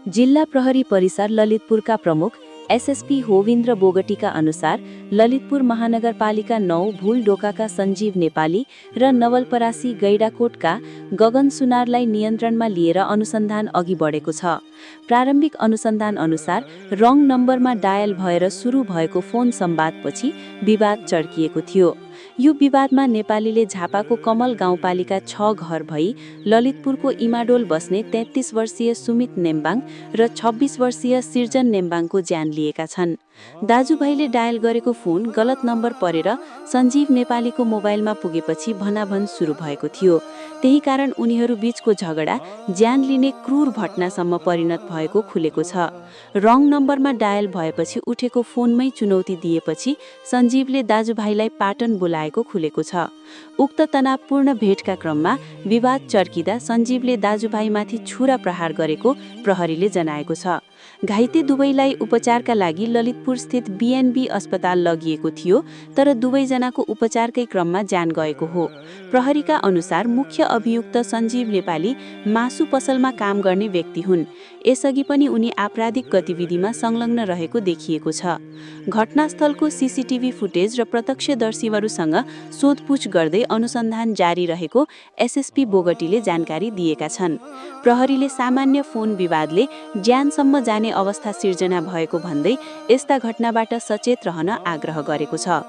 जिल्ला प्रहरी परिसर ललितपुरका प्रमुख एसएसपी होविन्द्र बोगटीका अनुसार ललितपुर महानगरपालिका 9 भुलढोकाका सञ्जीव नेपाली र नवलपरासी गैडाकोटका गगन सुनारलाई नियन्त्रणमा लिएर अनुसन्धान अघि बढेको छ। प्रारम्भिक अनुसन्धान अनुसार रङ नम्बरमा डायल भएर सुरु भएको फोन संवादपछि विवाद चर्किएको थियो। यो विवादमा नेपालीले झापाको कमल गाउँपालिका 6 घर भई ललितपुरको इमाडोल बस्ने 33 वर्षीय सुमित नेम्बाङ र 26 वर्षीय सिर्जन नेम्बाङको ज्यान लिएका छन्। दाजुभाइले डायल गरेको फोन गलत नम्बर परेर सञ्जीव नेपालीको मोबाइलमा पुगेपछि भनाभन सुरु भएको थियो। त्यही कारण उनीहरू बीचको झगडा ज्यान लिने क्रूर घटनासम्म परिणत भएको खुलेको छ। रङ नम्बरमा डायल भएपछि उठेको फोनमै चुनौती दिएपछि सञ्जीवले दाजुभाइलाई पाटन बोलाएको खुलेको छ। उक्त तनावपूर्ण भेटका क्रममा विवाद चर्किँदा सञ्जीवले दाजुभाइमाथि छुरा प्रहार गरेको प्रहरीले जनाएको छ। घाइते दुवैलाई उपचारका लागि ललितपुर स्थित बीएनबी अस्पताल लगिएको थियो, तर दुवैजनाको उपचारकै क्रममा ज्यान गएको हो। प्रहरीका अनुसार मुख्य अभियुक्त सञ्जीव नेपाली मासु पसलमा काम गर्ने व्यक्ति हुन्। यसअघि पनि उनी आपराधिक गतिविधिमा संलग्न रहेको देखिएको छ। घटनास्थलको सीसीटीभी फुटेज र प्रत्यक्षदर्शीहरूसँग सोधपुछ गर्दै अनुसन्धान जारी रहेको एसएसपी बोगटीले जानकारी दिएका छन्। प्रहरीले सामान्य फोन विवादले ज्यानसम्म जाने अवस्था सिर्जना भएको भन्दै यस्ता घटनाबाट सचेत रहन आग्रह गरेको छ।